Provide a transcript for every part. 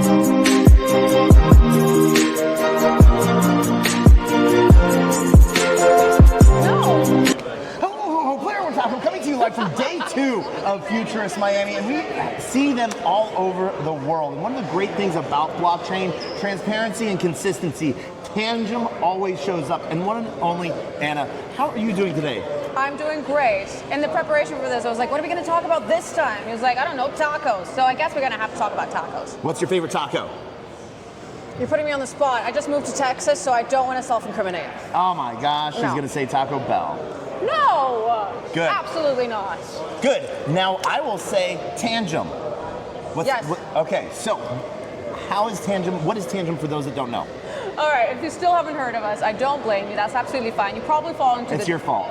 I'm coming to you live from day 2 of Futurist Miami, and we see them all over the world. And one of the great things about blockchain, transparency and consistency. Tangem always shows up, and one and only Anna. How are you doing today? I'm doing great. In the preparation for this, I was like, what are we going to talk about this time? He was like, I don't know, tacos. So I guess we're going to have to talk about tacos. What's your favorite taco? You're putting me on the spot. I just moved to Texas, so I don't want to self-incriminate. Oh my gosh, she's going to say Taco Bell. No! Good. Absolutely not. Good. Now I will say Tangem. Yes. Okay, so what is Tangem for those that don't know? All right, if you still haven't heard of us, I don't blame you. That's absolutely fine. You probably fall into It's your fault.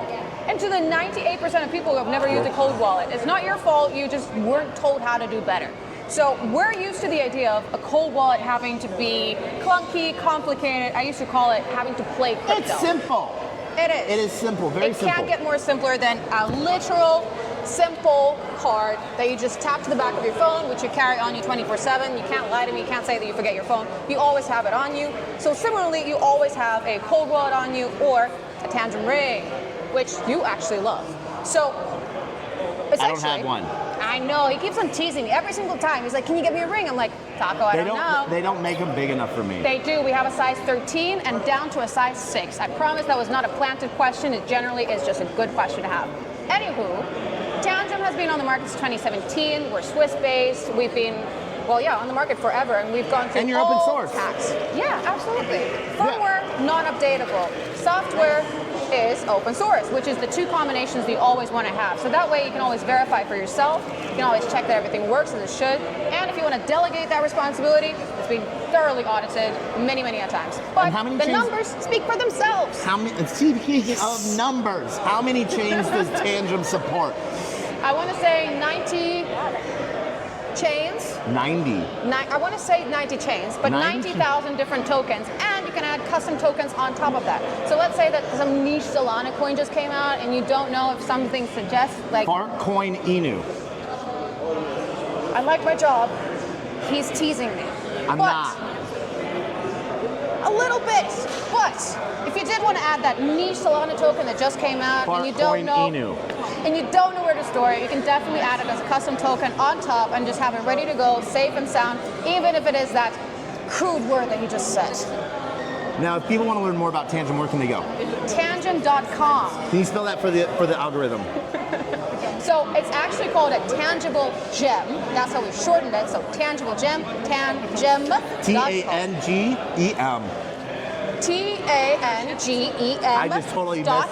Into the 98% of people who have never used a cold wallet. It's not your fault. You just weren't told how to do better. So we're used to the idea of a cold wallet having to be clunky, complicated. I used to call it having to play crypto. It's simple. It is. It is simple, very simple. It can't get more simpler than a literal, simple card that you just tap to the back of your phone, which you carry on you 24/7. You can't lie to me. You can't say that you forget your phone. You always have it on you. So similarly, you always have a cold wallet on you or a Tangem ring, which you actually love. So essentially, I don't have one. I know. He keeps on teasing me every single time. He's like, can you get me a ring? I'm like, Taco, I don't know. They don't make them big enough for me. They do. We have a size 13 and down to a size 6. I promise that was not a planted question. It generally is just a good question to have. Anywho, Tangem has been on the market since 2017. We're Swiss-based. We've been, on the market forever, and we've gone through and you're open source. Tax. Yeah, absolutely. Firmware, non-updatable. Software is open source, which is the two combinations that you always want to have. So that way you can always verify for yourself. You can always check that everything works as it should. And if you want to delegate that responsibility, it's been thoroughly audited many, many a times. But the numbers speak for themselves. Speaking of numbers, how many chains does Tangem support? I want to say 90 chains. 90. I want to say 90 chains, but 90,000 different tokens, and you can add custom tokens on top of that. So let's say that some niche Solana coin just came out, and you don't know if something suggests like Fartcoin Inu. I like my job. He's teasing me. I'm not. A little bit, but if you did want to add that niche Solana token that just came out, and you don't know. And you don't know where to store it, you can definitely add it as a custom token on top and just have it ready to go, safe and sound, even if it is that crude word that you just said. Now, if people want to learn more about Tangem, where can they go? Tangem.com. Can you spell that for the algorithm? So it's actually called a tangible gem. That's how we shortened it. So tangible gem, Tangem. Tangem. Tangem. I just totally .com.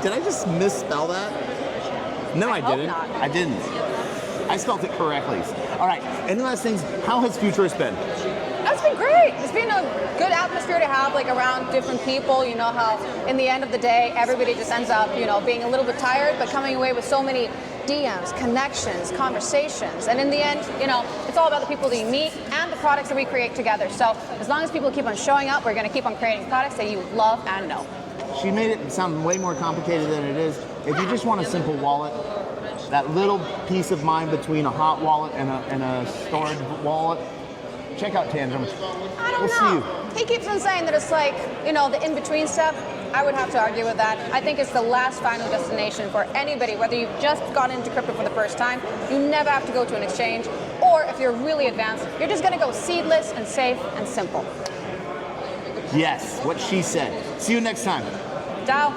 Did I just misspell that? No, I didn't. Not. I didn't. I spelled it correctly. All right. Any last things? How has Futurist been? That's been great. It's been a good atmosphere to have around different people. You know how in the end of the day, everybody just ends up, being a little bit tired, but coming away with so many DMs, connections, conversations. And in the end, it's all about the people that you meet and the products that we create together. So as long as people keep on showing up, we're going to keep on creating products that you love and know. She made it sound way more complicated than it is. If you just want a simple wallet, that little peace of mind between a hot wallet and a storage wallet, check out Tangem. I don't know. See you. He keeps on saying that it's the in-between step. I would have to argue with that. I think it's the last final destination for anybody, whether you've just gone into crypto for the first time, you never have to go to an exchange, or if you're really advanced, you're just going to go seedless and safe and simple. Yes, what she said. See you next time. Ciao.